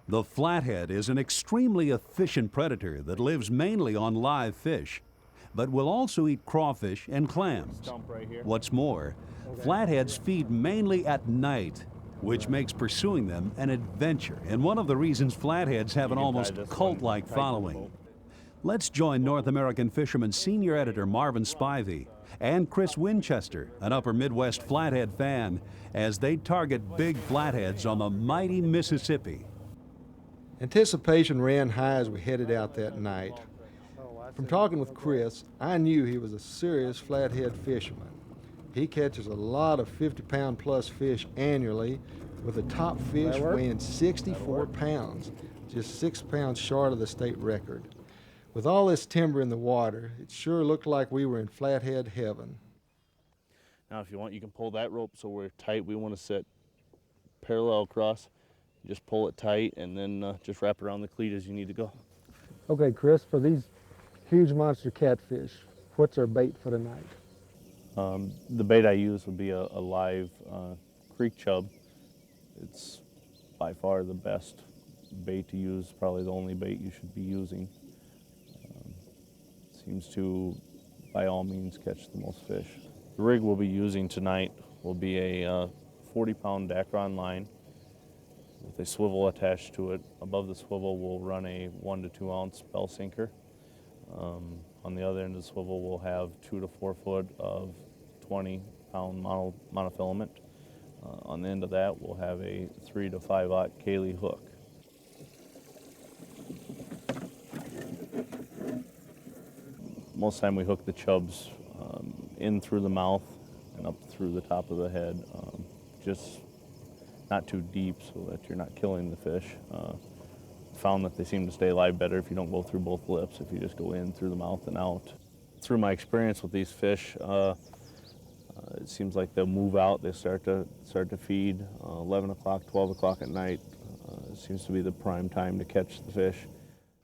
The flathead is an extremely efficient predator that lives mainly on live fish, but will also eat crawfish and clams. What's more, flatheads feed mainly at night, which makes pursuing them an adventure, and one of the reasons flatheads have an almost cult-like following. Let's join North American Fisherman Senior Editor Marvin Spivey and Chris Winchester, an Upper Midwest flathead fan, as they target big flatheads on the mighty Mississippi. Anticipation ran high as we headed out that night. From talking with Chris, I knew he was a serious flathead fisherman. He catches a lot of 50-pound plus fish annually, with the top fish weighing 64 pounds, just 6 pounds short of the state record. With all this timber in the water, it sure looked like we were in flathead heaven. Now if you want, you can pull that rope so we're tight. We want to sit parallel across. Just pull it tight and then just wrap around the cleat as you need to go. Okay, Chris, for these huge monster catfish, what's our bait for the night? The bait I use would be a live creek chub. It's by far the best bait to use, probably the only bait you should be using. Seems to, by all means, catch the most fish. The rig we'll be using tonight will be a 40-pound Dacron line with a swivel attached to it. Above the swivel we'll run a 1 to 2 ounce bell sinker. On the other end of the swivel we'll have 2 to 4 foot of 20-pound monofilament. On the end of that we'll have a 3 to 5/0 Cayley hook. Most of the time we hook the chubs in through the mouth and up through the top of the head, just not too deep so that you're not killing the fish. Found that they seem to stay alive better if you don't go through both lips, if you just go in through the mouth and out. Through my experience with these fish, it seems like they'll move out, they start to feed 11 o'clock, 12 o'clock at night. It seems to be the prime time to catch the fish.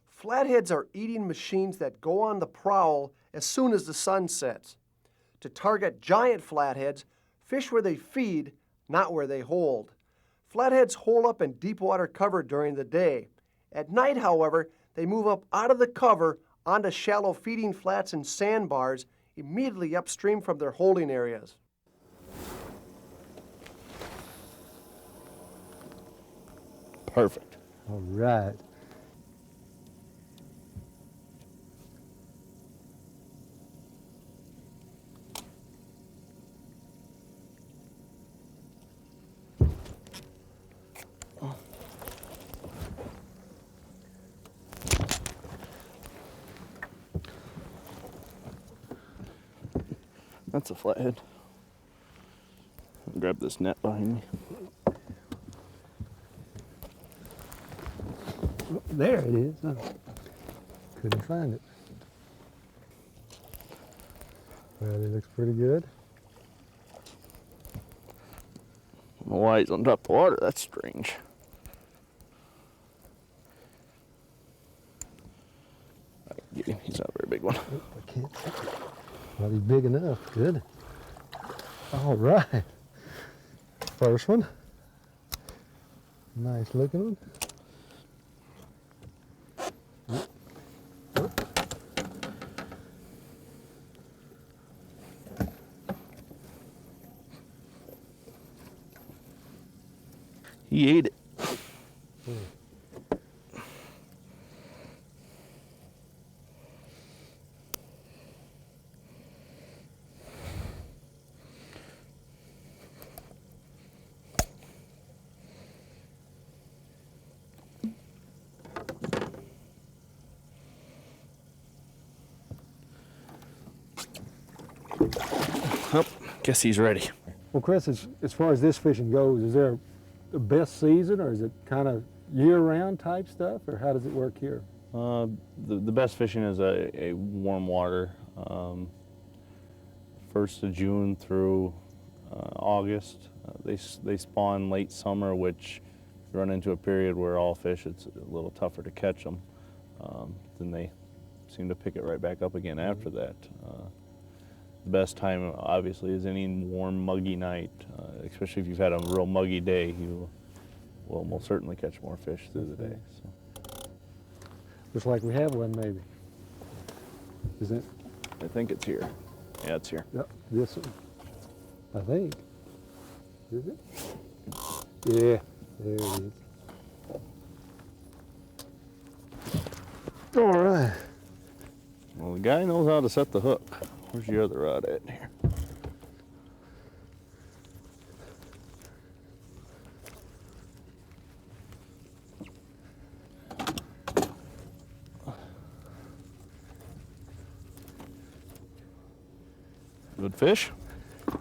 Flatheads are eating machines that go on the prowl as soon as the sun sets. To target giant flatheads, fish where they feed, not where they hold. Flatheads hole up in deep water cover during the day. At night, however, they move up out of the cover onto shallow feeding flats and sandbars immediately upstream from their holding areas. Perfect. All right. That's a flathead. Grab this net behind me. There it is. Oh, couldn't find it. Well, it looks pretty good. I don't know why he's on top of the water. That's strange. Get him. He's not a very big one. Oh, I can't see it. Well, he's big enough. Good. All right. First one. Nice looking one. He ate it. Oh, guess he's ready. Well, Chris, as far as this fishing goes, is there a best season, or is it kind of year-round type stuff, or how does it work here? The best fishing is a warm water, 1st of June through August. They spawn late summer, which you run into a period where all fish, it's a little tougher to catch them. Then they seem to pick it right back up again after that. The best time, obviously, is any warm, muggy night, especially if you've had a real muggy day. we'll most certainly catch more fish through the day. So. Looks like we have one, maybe. Is it? I think it's here. Yeah, it's here. Yep, this one. I think. Is it? Yeah, there it is. All right. Well, the guy knows how to set the hook. Where's your other rod at here? Good fish?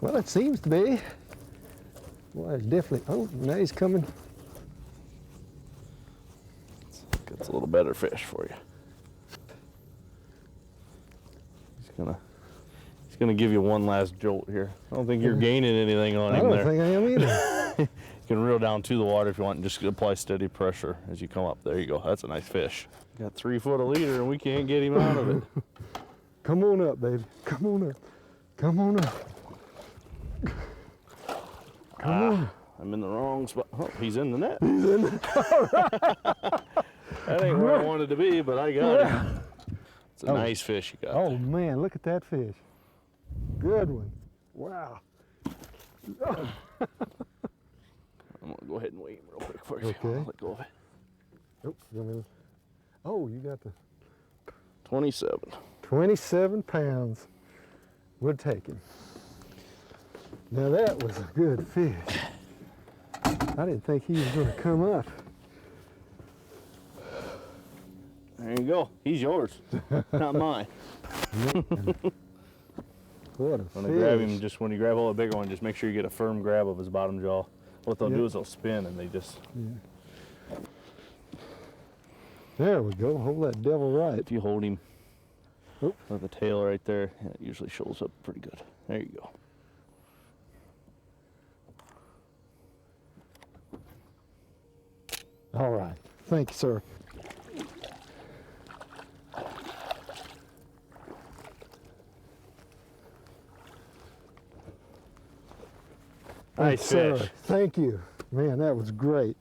Well, it seems to be. Well, it's definitely. Oh, now he's coming. Gets a little better fish for you. He's gonna give you one last jolt here. I don't think you're gaining anything on him there. I don't think I am either. You can reel down to the water if you want and just apply steady pressure as you come up. There you go. That's a nice fish. Got 3 foot a leader and we can't get him out of it. Come on up, baby. Come on up. Come on up. Come on. I'm in the wrong spot. Oh, he's in the net. He's in the That ain't where I wanted to be, but I got him. It's a nice fish you got. Oh man, look at that fish. Good one. Wow. I'm gonna go ahead and weigh him real quick for you. Okay. I'll let go of it. Oh, you got the 27. 27 pounds. We'll take him. Now that was a good fish. I didn't think he was going to come up. There you go. He's yours, not mine. What a When I fish. grab him, just when you grab hold of a bigger one, just make sure you get a firm grab of his bottom jaw. What they'll do is they'll spin and they just. Yeah. There we go. Hold that devil right. If you hold him Oop. with the tail right there, yeah, it usually shows up pretty good. There you go. All right. Thank you, sir. Nice Sir, fish. thank you. Man, that was great.